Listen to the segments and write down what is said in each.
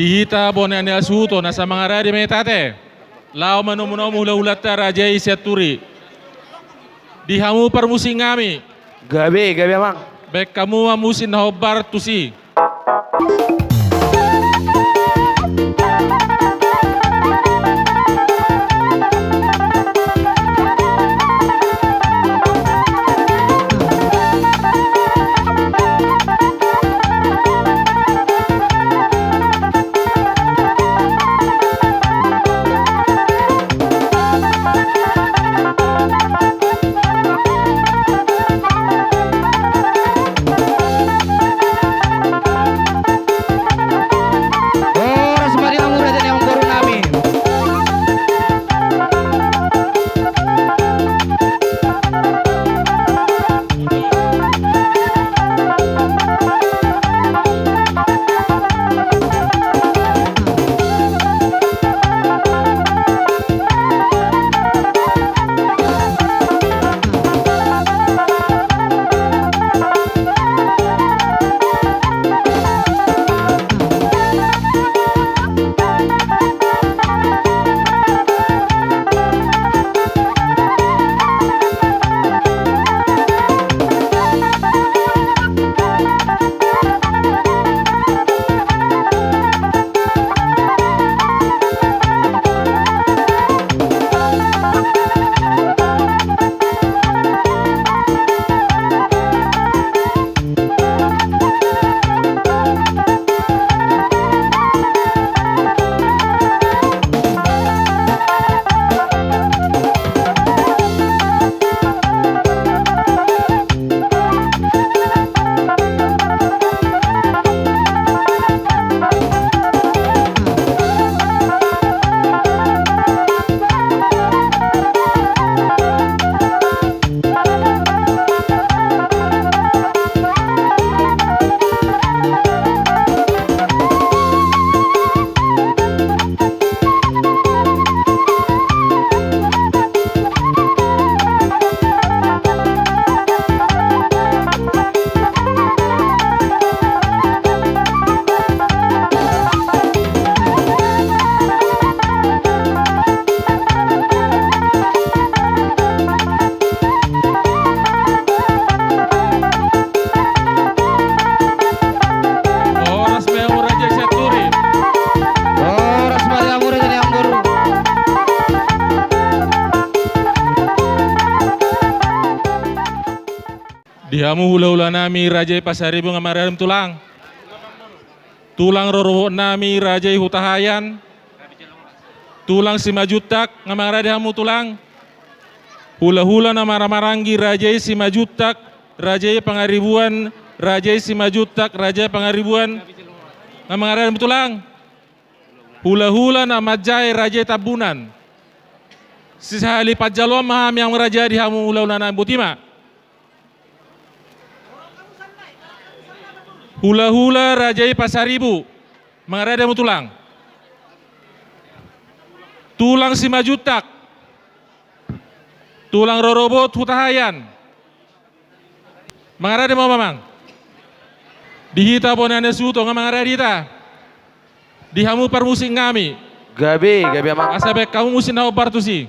Dihita bonane asuto na sa mga radi metate. Lao manumunom hula-hulata rajai seturi. Dihamu permusi ngami. Gabi amang. Bek kamu musin hobar tusi. Dihamu hula-hula nami rajai pasaribu ngamaram tulang. Tulang roro nami rajai hutahayan. Tulang simajutak ngamara dihamu tulang. Hula-hula nama marangi rajai simajutak. Rajai pangaribuan. Rajai simajutak. Rajai pangaribuan. Ngamara dihamu tulang. Hula-hula nama jai rajai tabunan. Sisahali pajalom maham yang rajai dihamu hula-hula nami butima. Hula-hula rajai pasaribu, mengarah mu tulang. Tulang simajutak. Tulang rorobot hutahayan. Mengarah mau mamang. Dihita bonane suto mengarah dita. Dihamu permusing ngami. Gabi amang. Asabek kamu musim nau partusi.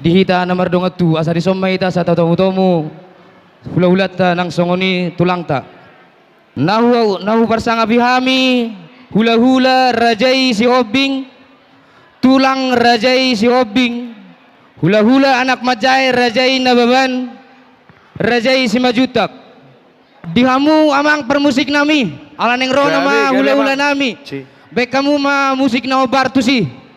dihita nomor donga tu asa di somai ta sa tau tomu hula-hula ta nang songoni tulang ta nahu parsanga bihami hula-hula rajai si obing tulang rajai si obing hula-hula anak majai rajai nababan rajai si majutak dihamu amang permusik nami ala neng rono ma hula-hula nami baik kamu ma musik na obar tu si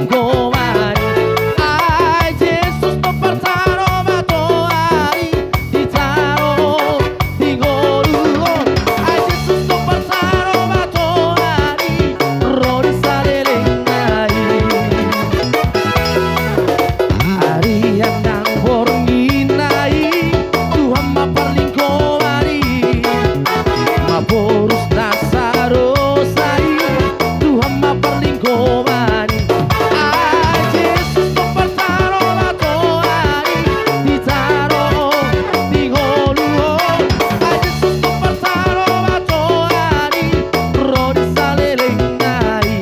palingkomani. Ai Jesus to pertaro matoari ditaro tingoluon. Ai Jesus to pertaro matoari rodi sadelengai. Ari yang nang bornginai Tuhan ma palingkomani. Maborus nasarosai Tuhan ma palingkomani. Ai Jesus to pertaro matoari ditaro tingoluon. Ai Jesus to pertaro matoari rodi sadelengai.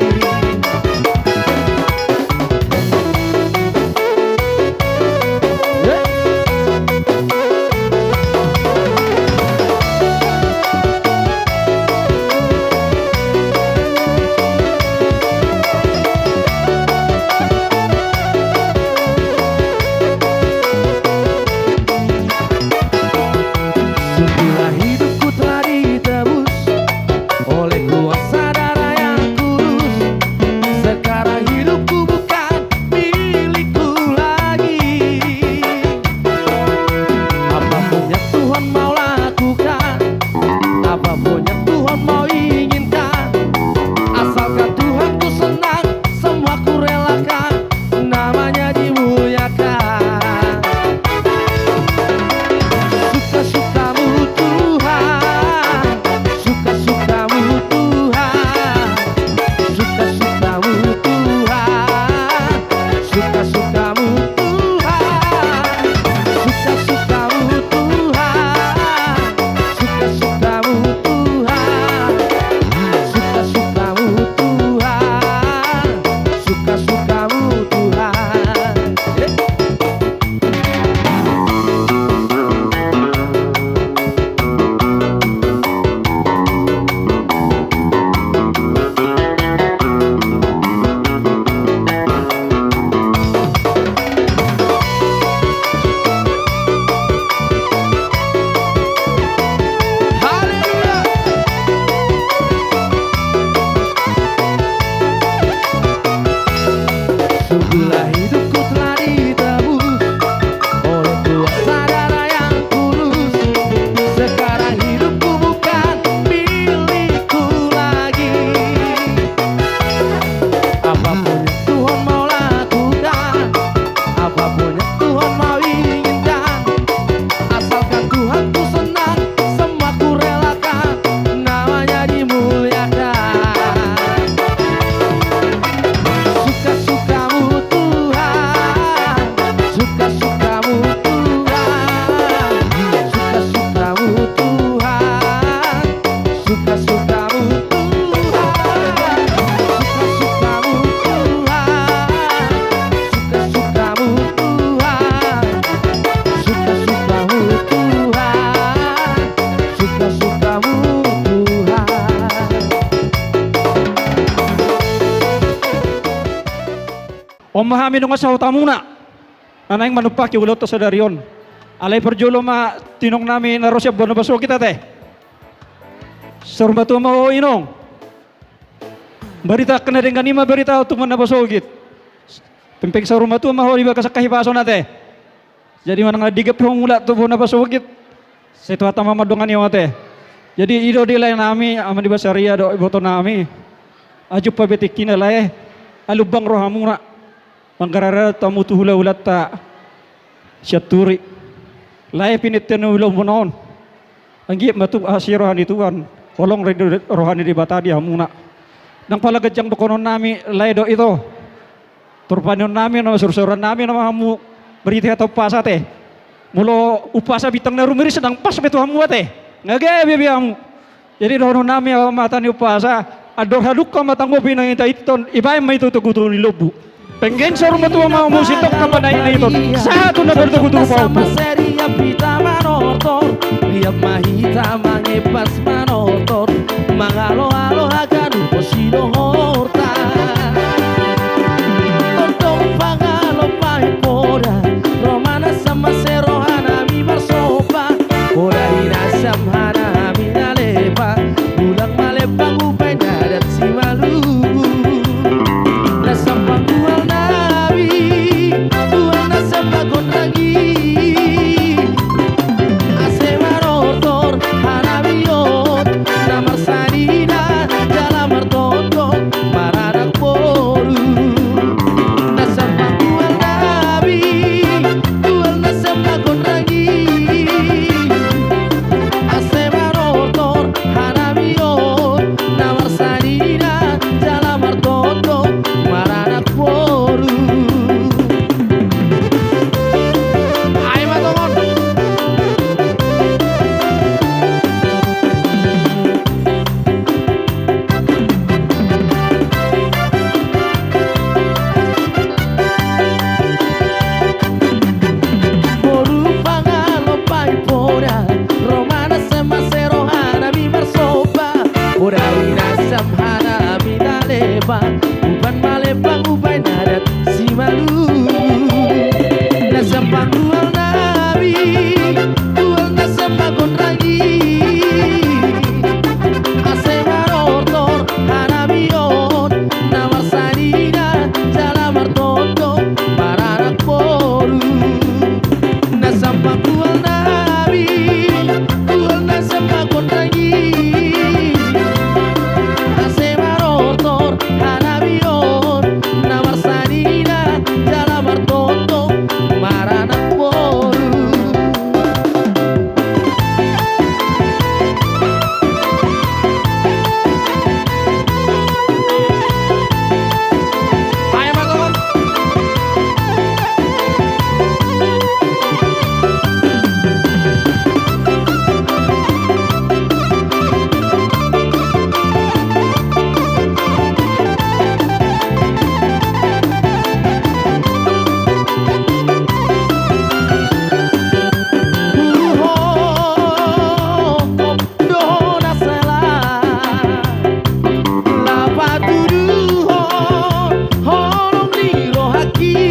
Sungguhlah hidupku telah ditebus oleh kuasa darah yang kudus. Sekarang hidupku bukan milikku lagi. Apapun yang Tuhan mau lakukan, apapun yang Tuhan mau inginkan, asalkan Tuhan ku senang, semua ku relakan, namanya dimuliakan. Suka-sukamu Tuhan, suka-sukamu Tuhan, suka-sukamu Tuhan, suka-sukamu Tuhan, suka-sukamu Tuhan, suka-sukamu Tuhan, suka-sukamu Tuhan, suka-sukamu Tuhan. Haleluya. Sungguhlah hidupku telah ditebus oleh kuasa darah yang kudus. Sekarang hidupku bukan milikku lagi. Apapun yang Tuhan mau lakukan, apapun yang Tuhan mau inginkan, asalkan Tuhan ku senang, semua ku relakan, namanya dimuliakan. Suka-sukamu Tuhan, suka-sukamu Tuhan, suka-sukamu Tuhan, suka-sukamu Tuhan, suka-sukamu Tuhan, suka-sukamu Tuhan, suka-sukamu Tuhan, suka-sukamu Tuhan. Omahami nung sa utamuna. Anay manupaki ulot to sa darion. Alay perjulo ma tinong namin na rosya bono baso kita te. Surmatu mo inong. Berita kena dengan lima berita untuk manabasogit. Pimping sa rumah tu maho iba kasakahibaso nate. Jadi mana digap yung mula tu bono basogit. Sa ito atama madungan yung ate. Jadi ido dilay nami aman di basaria do iboto nami. Aju pa betikin alay. Alubang rohamura. Mangkarara tamu tu hula-hulat ta syaturi. Lai pinitten ulo monon. Anggi matu asirohan ituan. Kolong rohani di batadi hamuna. Nang palagadyang dokonon nami lai do ito. Turpanon nami no sursuran nami no hamu berita atau pasate. Mulo upasa bitang na rumiri sedang pas betu hamu ate. Ngage bibi hamu. Jadi dono nami mata ni upasa ador haduk ka matang mo pinangita iton ibay may tutuguto ni lobu. Pengen sa rumah tua mau musitok kepada ini itu satu na bertugu-tugu Sama seria pita manotor Liap mahita mangepas manotor Mangalo-alo akan uposino horta Totong pangalo pahipoda Romana sama serohana mi marsopa Koda hinasam hana mi nalepa Ulang malepang upenya dan si malu Nasam panggual lagi